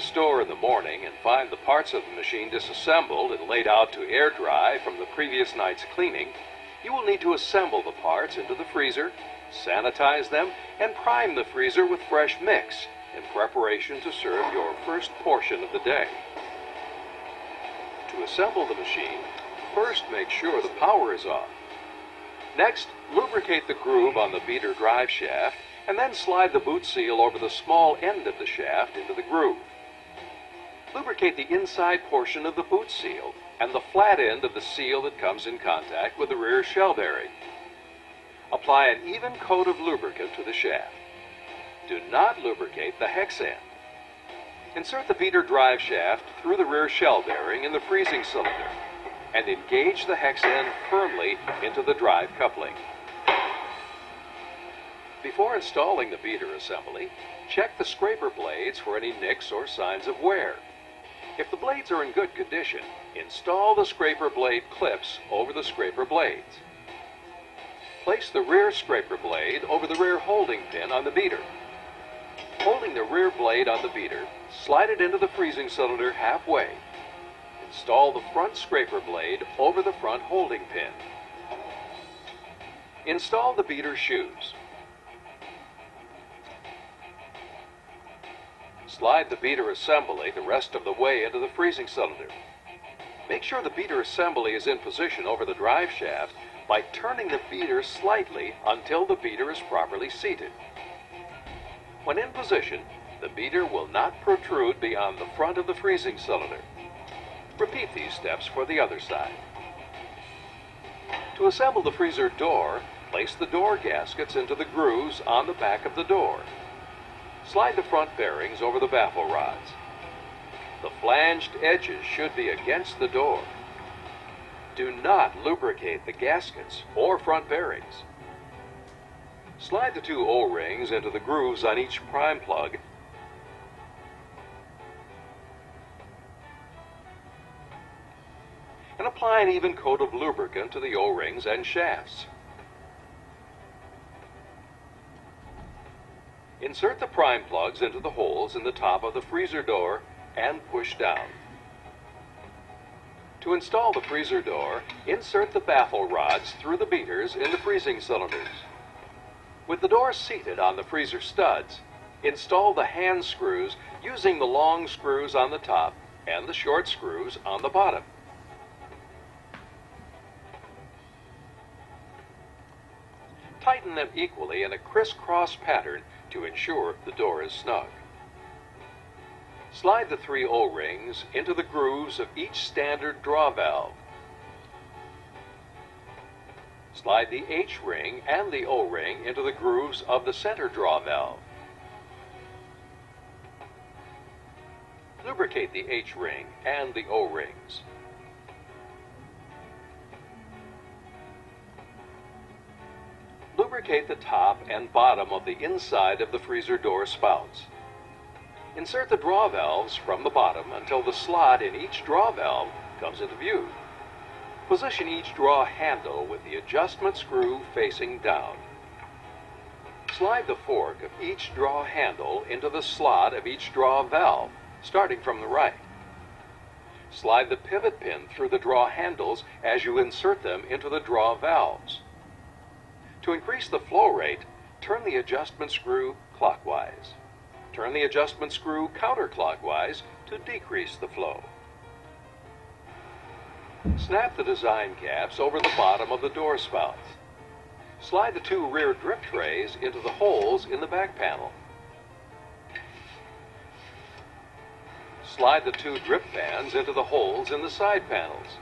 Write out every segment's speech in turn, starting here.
store in the morning and find the parts of the machine disassembled and laid out to air dry from the previous night's cleaning, you will need to assemble the parts into the freezer, sanitize them, and prime the freezer with fresh mix in preparation to serve your first portion of the day. To assemble the machine, first make sure the power is on. Next, lubricate the groove on the beater drive shaft and then slide the boot seal over the small end of the shaft into the groove. Lubricate the inside portion of the boot seal and the flat end of the seal that comes in contact with the rear shell bearing. Apply an even coat of lubricant to the shaft. Do not lubricate the hex end. Insert the beater drive shaft through the rear shell bearing in the freezing cylinder and engage the hex end firmly into the drive coupling. Before installing the beater assembly, check the scraper blades for any nicks or signs of wear. If the blades are in good condition, install the scraper blade clips over the scraper blades. Place the rear scraper blade over the rear holding pin on the beater. Holding the rear blade on the beater, slide it into the freezing cylinder halfway. Install the front scraper blade over the front holding pin. Install the beater shoes. Slide the beater assembly the rest of the way into the freezing cylinder. Make sure the beater assembly is in position over the drive shaft by turning the beater slightly until the beater is properly seated. When in position, the beater will not protrude beyond the front of the freezing cylinder. Repeat these steps for the other side. To assemble the freezer door, place the door gaskets into the grooves on the back of the door. Slide the front bearings over the baffle rods. The flanged edges should be against the door. Do not lubricate the gaskets or front bearings. Slide the two O-rings into the grooves on each prime plug and apply an even coat of lubricant to the O-rings and shafts. Insert the prime plugs into the holes in the top of the freezer door and push down. To install the freezer door, insert the baffle rods through the beaters in the freezing cylinders. With the door seated on the freezer studs, install the hand screws using the long screws on the top and the short screws on the bottom. Tighten them equally in a crisscross pattern to ensure the door is snug. Slide the three O-rings into the grooves of each standard draw valve. Slide the H-ring and the O-ring into the grooves of the center draw valve. Lubricate the H-ring and the O-rings. Lubricate the top and bottom of the inside of the freezer door spouts. Insert the draw valves from the bottom until the slot in each draw valve comes into view. Position each draw handle with the adjustment screw facing down. Slide the fork of each draw handle into the slot of each draw valve, starting from the right. Slide the pivot pin through the draw handles as you insert them into the draw valves. To increase the flow rate, turn the adjustment screw clockwise. Turn the adjustment screw counterclockwise to decrease the flow. Snap the design caps over the bottom of the door spouts. Slide the two rear drip trays into the holes in the back panel. Slide the two drip fans into the holes in the side panels.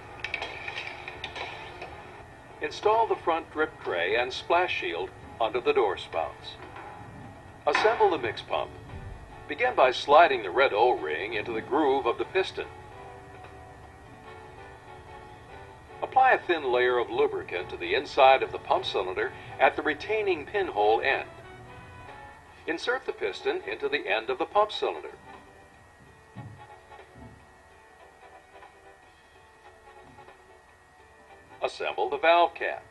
Install the front drip tray and splash shield under the door spouts. Assemble the mix pump. Begin by sliding the red O-ring into the groove of the piston. Apply a thin layer of lubricant to the inside of the pump cylinder at the retaining pinhole end. Insert the piston into the end of the pump cylinder. Assemble the valve cap.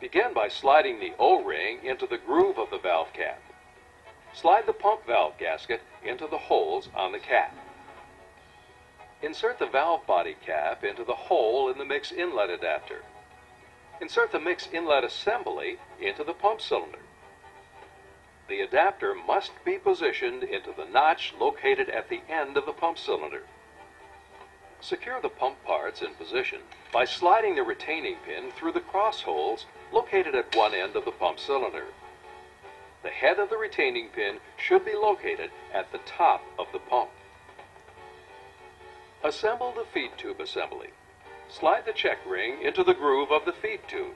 Begin by sliding the O-ring into the groove of the valve cap. Slide the pump valve gasket into the holes on the cap. Insert the valve body cap into the hole in the mix inlet adapter. Insert the mix inlet assembly into the pump cylinder. The adapter must be positioned into the notch located at the end of the pump cylinder. Secure the pump parts in position by sliding the retaining pin through the cross holes located at one end of the pump cylinder. The head of the retaining pin should be located at the top of the pump. Assemble the feed tube assembly. Slide the check ring into the groove of the feed tube.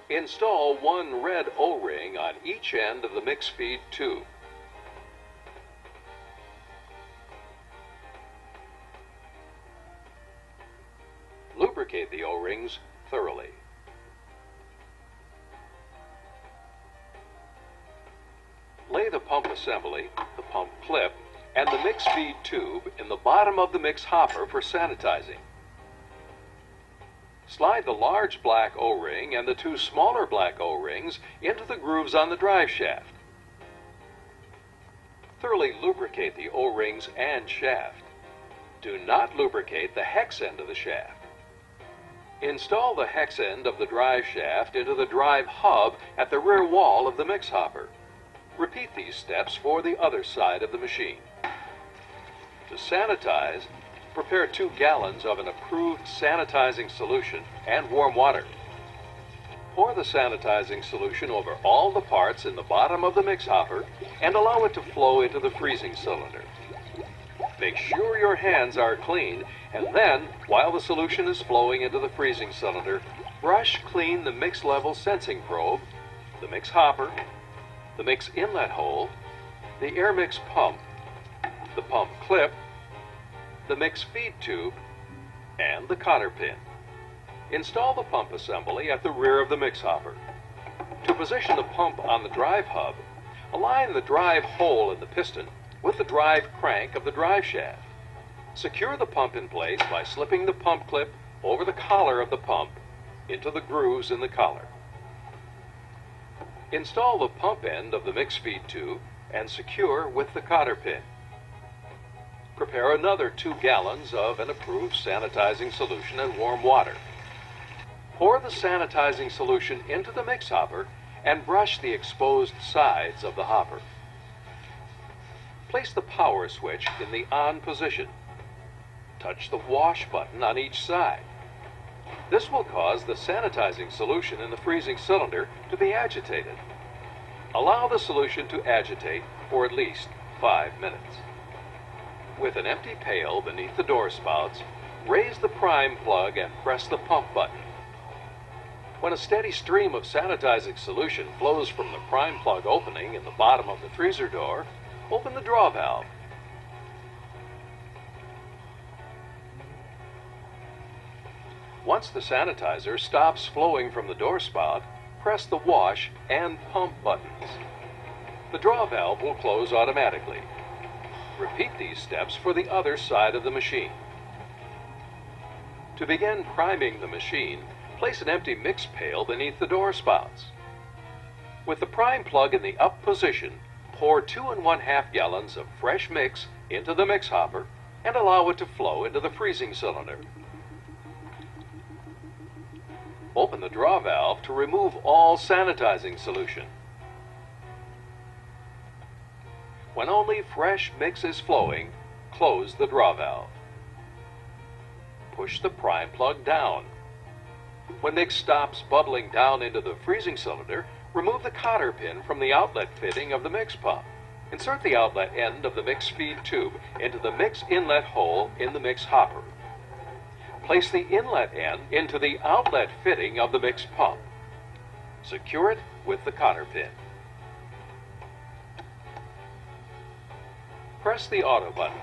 Install one red O-ring on each end of the mix feed tube. Lubricate the O-rings thoroughly. Lay the pump assembly, the pump clip, and the mix feed tube in the bottom of the mix hopper for sanitizing. Slide the large black O-ring and the two smaller black O-rings into the grooves on the drive shaft. Thoroughly lubricate the O-rings and shaft. Do not lubricate the hex end of the shaft. Install the hex end of the drive shaft into the drive hub at the rear wall of the mix hopper. Repeat these steps for the other side of the machine. To sanitize, prepare 2 gallons of an approved sanitizing solution and warm water. Pour the sanitizing solution over all the parts in the bottom of the mix hopper and allow it to flow into the freezing cylinder. Make sure your hands are clean, and then, while the solution is flowing into the freezing cylinder, brush clean the mix level sensing probe, the mix hopper, the mix inlet hole, the air mix pump, the pump clip, the mix feed tube, and the cotter pin. Install the pump assembly at the rear of the mix hopper. To position the pump on the drive hub, align the drive hole in the piston with the drive crank of the drive shaft. Secure the pump in place by slipping the pump clip over the collar of the pump into the grooves in the collar. Install the pump end of the mix feed tube and secure with the cotter pin. Prepare another 2 gallons of an approved sanitizing solution and warm water. Pour the sanitizing solution into the mix hopper and brush the exposed sides of the hopper. Place the power switch in the on position. Touch the wash button on each side. This will cause the sanitizing solution in the freezing cylinder to be agitated. Allow the solution to agitate for at least 5 minutes. With an empty pail beneath the door spouts, raise the prime plug and press the pump button. When a steady stream of sanitizing solution flows from the prime plug opening in the bottom of the freezer door, open the draw valve. Once the sanitizer stops flowing from the door spout, press the wash and pump buttons. The draw valve will close automatically. Repeat these steps for the other side of the machine. To begin priming the machine, place an empty mix pail beneath the door spouts. With the prime plug in the up position, pour 2 1/2 gallons of fresh mix into the mix hopper and allow it to flow into the freezing cylinder. Open the draw valve to remove all sanitizing solution. When only fresh mix is flowing, close the draw valve. Push the prime plug down. When mix stops bubbling down into the freezing cylinder, remove the cotter pin from the outlet fitting of the mix pump. Insert the outlet end of the mix feed tube into the mix inlet hole in the mix hopper. Place the inlet end into the outlet fitting of the mix pump. Secure it with the cotter pin. Press the auto button.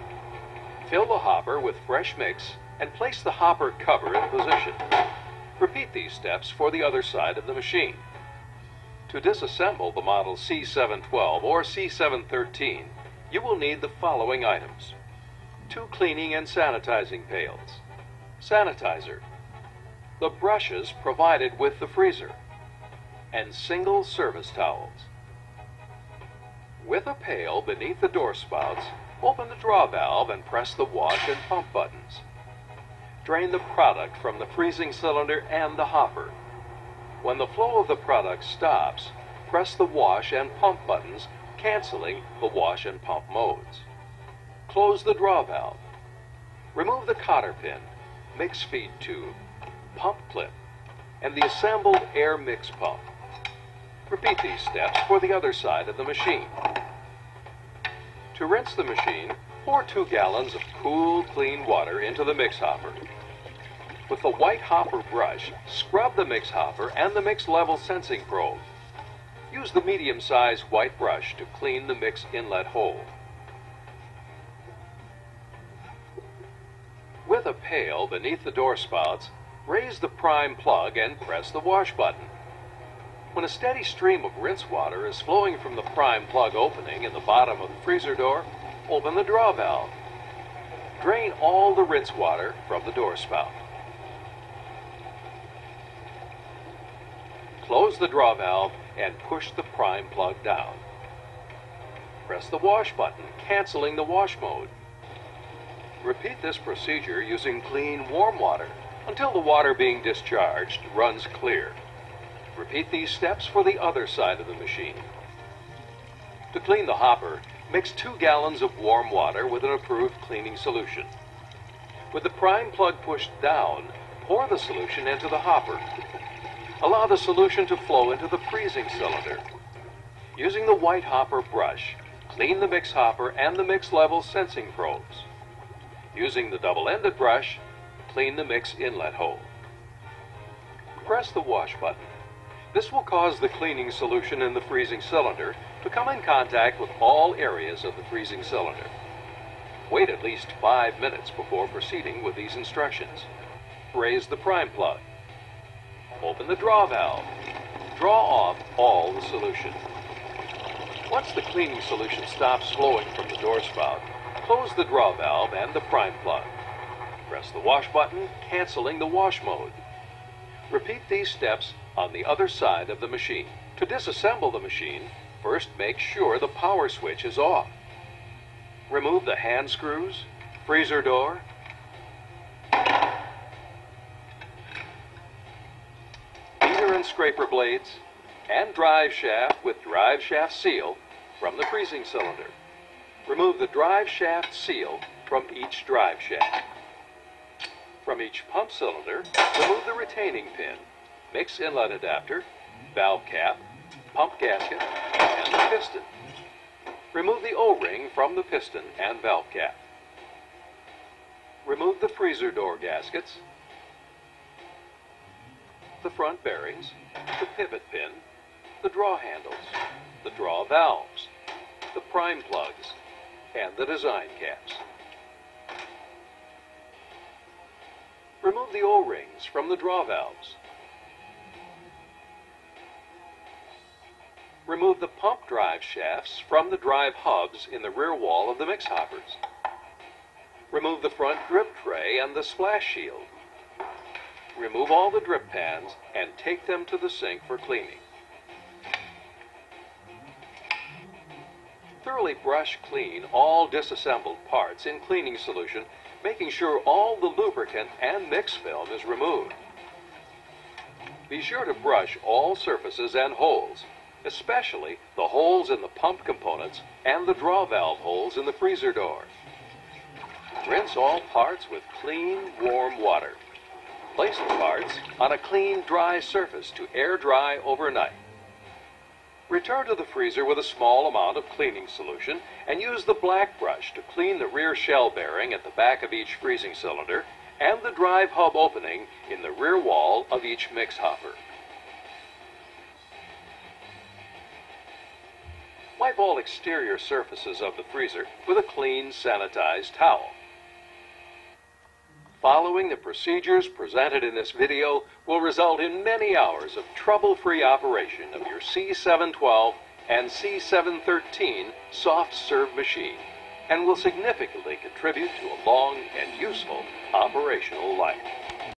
Fill the hopper with fresh mix and place the hopper cover in position. Repeat these steps for the other side of the machine. To disassemble the model C712 or C713, you will need the following items: 2 cleaning and sanitizing pails, sanitizer, the brushes provided with the freezer, and single service towels. With a pail beneath the door spouts, open the draw valve and press the wash and pump buttons. Drain the product from the freezing cylinder and the hopper. When the flow of the product stops, press the wash and pump buttons, canceling the wash and pump modes. Close the draw valve. Remove the cotter pin, mix feed tube, pump clip, and the assembled air mix pump. Repeat these steps for the other side of the machine. To rinse the machine, pour 2 gallons of cool, clean water into the mix hopper. With the white hopper brush, scrub the mix hopper and the mix level sensing probe. Use the medium-sized white brush to clean the mix inlet hole. With a pail beneath the door spouts, raise the prime plug and press the wash button. When a steady stream of rinse water is flowing from the prime plug opening in the bottom of the freezer door, open the draw valve. Drain all the rinse water from the door spout. Close the draw valve and push the prime plug down. Press the wash button, canceling the wash mode. Repeat this procedure using clean, warm water until the water being discharged runs clear. Repeat these steps for the other side of the machine. To clean the hopper, mix 2 gallons of warm water with an approved cleaning solution. With the prime plug pushed down, pour the solution into the hopper. Allow the solution to flow into the freezing cylinder. Using the white hopper brush, clean the mix hopper and the mix level sensing probes. Using the double-ended brush, clean the mix inlet hole. Press the wash button. This will cause the cleaning solution in the freezing cylinder to come in contact with all areas of the freezing cylinder. Wait at least 5 minutes before proceeding with these instructions. Raise the prime plug. Open the draw valve. Draw off all the solution. Once the cleaning solution stops flowing from the door spout, close the draw valve and the prime plug. Press the wash button, canceling the wash mode. Repeat these steps on the other side of the machine. To disassemble the machine, first make sure the power switch is off. Remove the hand screws, freezer door, beater and scraper blades, and drive shaft with drive shaft seal from the freezing cylinder. Remove the drive shaft seal from each drive shaft. From each pump cylinder, remove the retaining pin, mix inlet adapter, valve cap, pump gasket, and the piston. Remove the O-ring from the piston and valve cap. Remove the freezer door gaskets, the front bearings, the pivot pin, the draw handles, the draw valves, the prime plugs, and the design caps. Remove the O-rings from the draw valves. Remove the pump drive shafts from the drive hubs in the rear wall of the mix hoppers. Remove the front drip tray and the splash shield. Remove all the drip pans and take them to the sink for cleaning. Thoroughly brush clean all disassembled parts in cleaning solution, making sure all the lubricant and mix film is removed. Be sure to brush all surfaces and holes, especially the holes in the pump components and the draw valve holes in the freezer door. Rinse all parts with clean, warm water. Place the parts on a clean, dry surface to air dry overnight. Return to the freezer with a small amount of cleaning solution and use the black brush to clean the rear shell bearing at the back of each freezing cylinder and the drive hub opening in the rear wall of each mix hopper. Wipe all exterior surfaces of the freezer with a clean, sanitized towel. Following the procedures presented in this video will result in many hours of trouble-free operation of your C712 and C713 soft serve machine and will significantly contribute to a long and useful operational life.